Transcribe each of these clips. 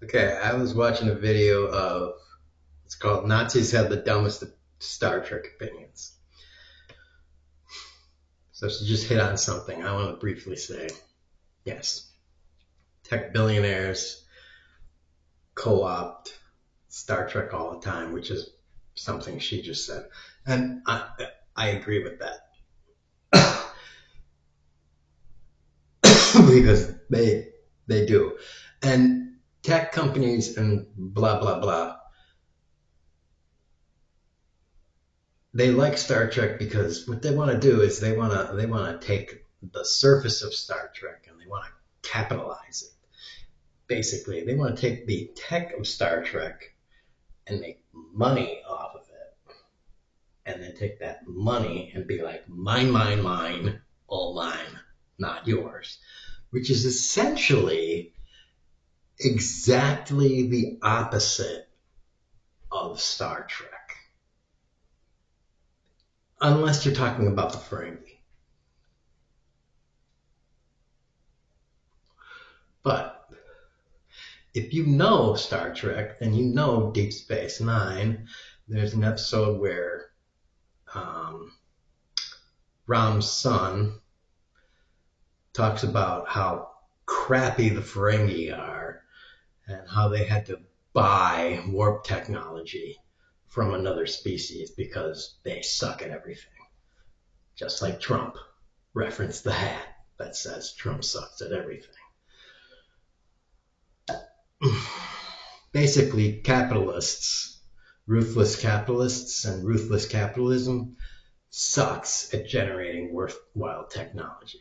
Okay, I was watching a video of it's called Nazis Have the Dumbest Star Trek Opinions. So to just hit on something, I want to briefly say yes, tech billionaires co-opt Star Trek all the time, which is something she just said. And I agree with that. Because they do. And tech companies and blah blah blah, they like Star Trek because what they want to do is they want to take the surface of Star Trek and they want to capitalize it. Basically, they want to take the tech of Star Trek and make money off of it, and then take that money and be like, mine, mine, mine, all mine, not yours, which is essentially exactly the opposite of Star Trek, unless you're talking about the Ferengi. But if you know Star Trek, then you know Deep Space Nine. There's an episode where um, Ram's son talks about how crappy the Ferengi are and how they had to buy warp technology from another species because they suck at everything. Just like Trump referenced the hat that says Trump sucks at everything. Basically, ruthless capitalists, and ruthless capitalism sucks at generating worthwhile technology,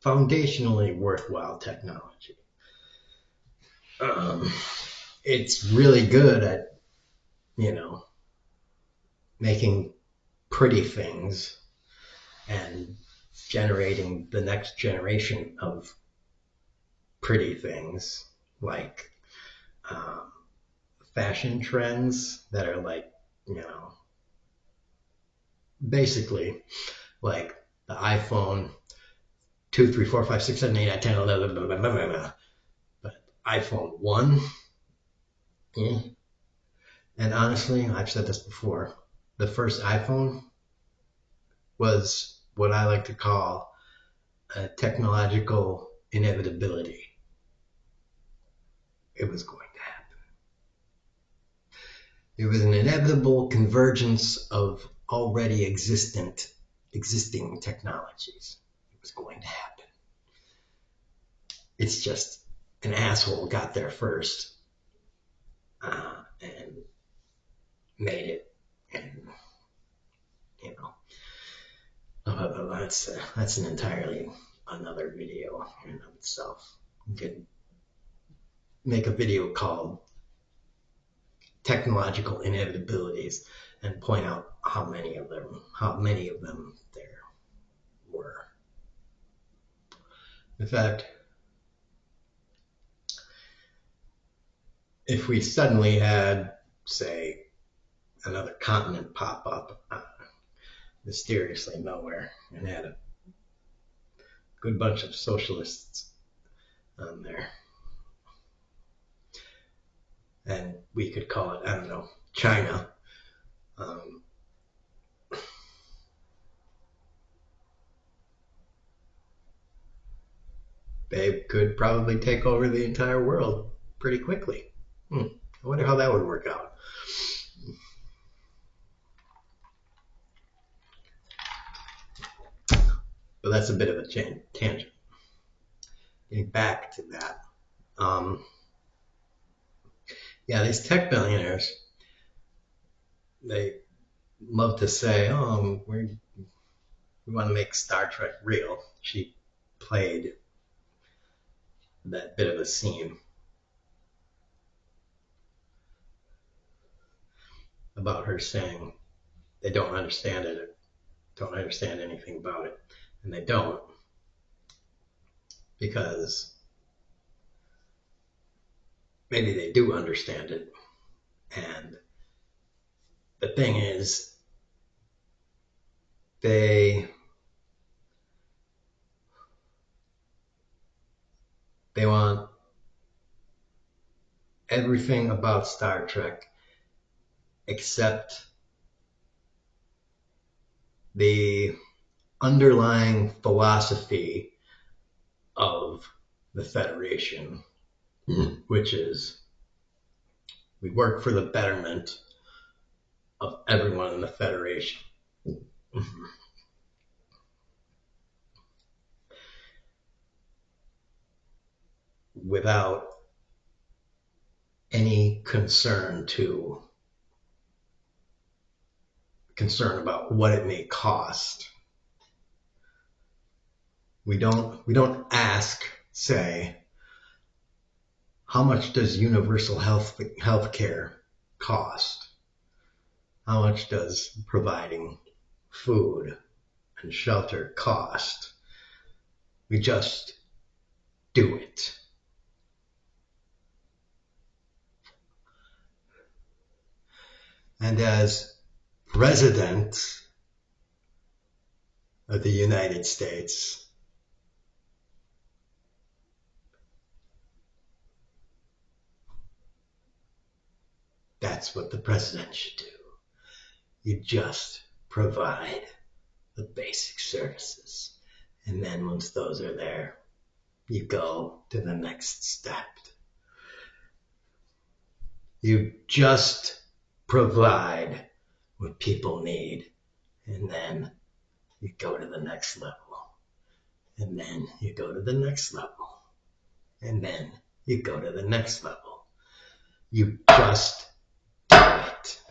foundationally worthwhile technology. Um, it's really good at, you know, making pretty things and generating the next generation of pretty things, like um, fashion trends that are like, you know, basically like the iPhone 2, 3, 4, 5, 6, 7, 8, 9, 10, 11, blah, blah, blah, blah, blah. But iPhone 1, eh. And honestly, I've said this before, the first iPhone was what I like to call a technological inevitability. It was going to happen. It was an inevitable convergence of already existing technologies. It was going to happen. It's just an asshole got there first and made it, and you know, that's an entirely another video in and of itself. You could make a video called technological inevitabilities and point out how many of them there were. In fact, if we suddenly had, say, another continent pop up mysteriously nowhere and had a good bunch of socialists on there, and we could call it, I don't know, China. Um, they could probably take over the entire world pretty quickly. I wonder how that would work out. But that's a bit of a tangent. Getting back to that. Yeah, these tech billionaires, they love to say, oh, we want to make Star Trek real. She played that bit of a scene about her saying they don't understand it, don't understand anything about it. And they don't, because maybe they do understand it. And the thing is, they they want everything about Star Trek except the underlying philosophy of the Federation, which is we work for the betterment of everyone in the Federation. Without any concern about what it may cost. We don't ask, say, how much does universal health care cost? How much does providing food and shelter cost? We just do it. And as President of the United States, that's what the president should do. You just provide the basic services. And then once those are there, you go to the next step. You just provide what people need. And then you go to the next level. And then you go to the next level. And then you go to the next level. You just do it.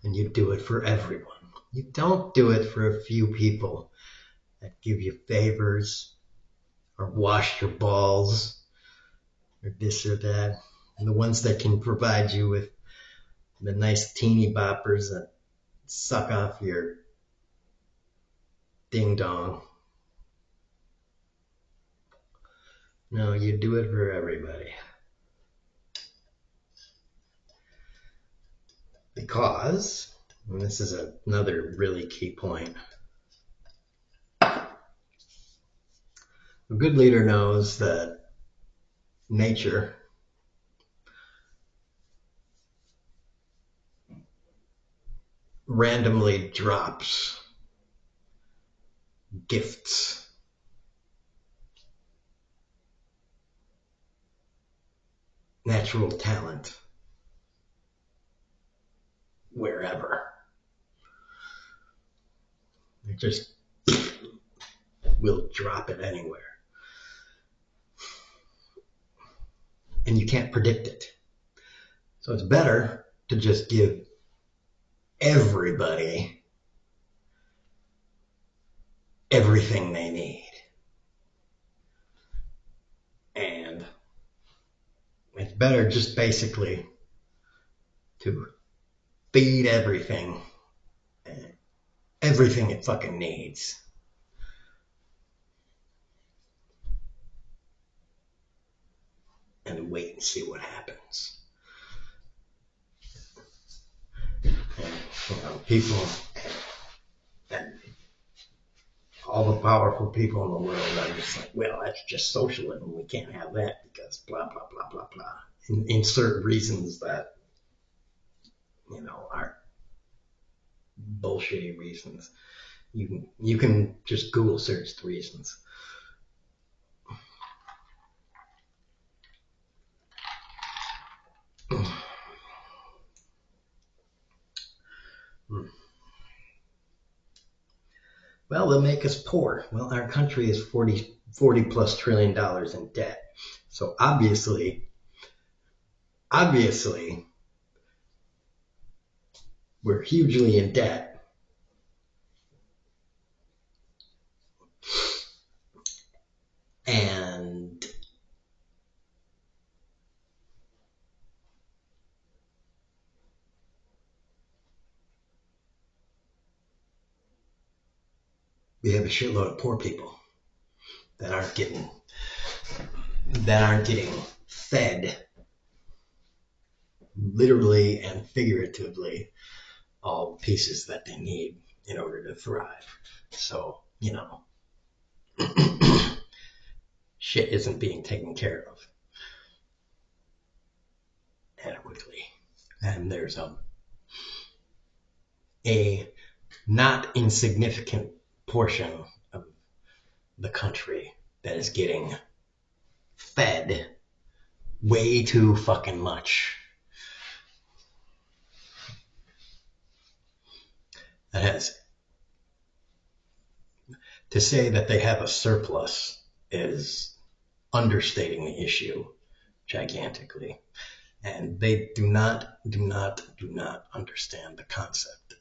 And you do it for everyone. You don't do it for a few people that give you favors or wash your balls or this or that. And the ones that can provide you with the nice teeny boppers that suck off your ding dong. No, you do it for everybody. Because, and this is another really key point, a good leader knows that nature randomly drops gifts, natural talent, wherever. It just will drop it anywhere. And you can't predict it. So it's better to just give everybody everything they need. And it's better just basically to feed everything it fucking needs. And wait and see what happens. And, people, and all the powerful people in the world are just like, well, that's just socialism. We can't have that because blah, blah, blah, blah, blah. Insert reasons that, are bullshitty reasons. You can just Google search the reasons. Well, they'll make us poor. Well, our country is 40 plus $40 trillion in debt. So obviously, we're hugely in debt. And we have a shitload of poor people that aren't getting fed, literally and figuratively, all the pieces that they need in order to thrive. So, shit isn't being taken care of adequately. And there's a not insignificant portion of the country that is getting fed way too fucking much. That has to say that they have a surplus is understating the issue gigantically. And they do not understand the concept,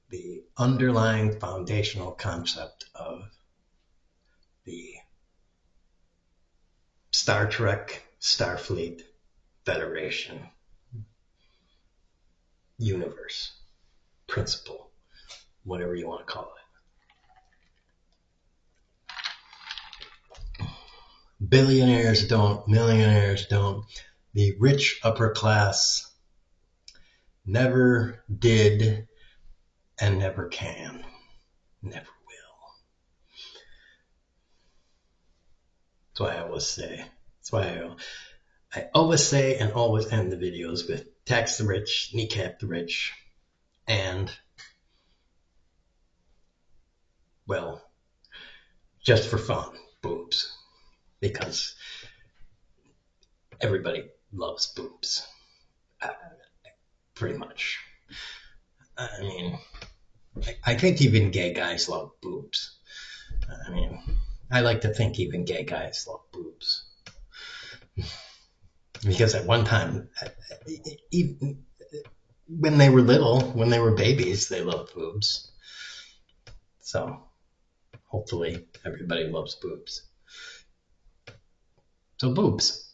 the underlying foundational concept of the Star Trek, Starfleet, Federation, universe, principle, whatever you want to call it. Billionaires don't, millionaires don't. The rich upper class never did and never can, never will. That's why I always say, that's why I always say and always end the videos with tax the rich, kneecap the rich, and, well, just for fun, boobs. Because everybody loves boobs. Pretty much. I mean, I think even gay guys love boobs. I mean, I like to think even gay guys love boobs. Because at one time, even when they were little, when they were babies, they loved boobs. So hopefully everybody loves boobs. So boobs.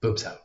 Boobs out.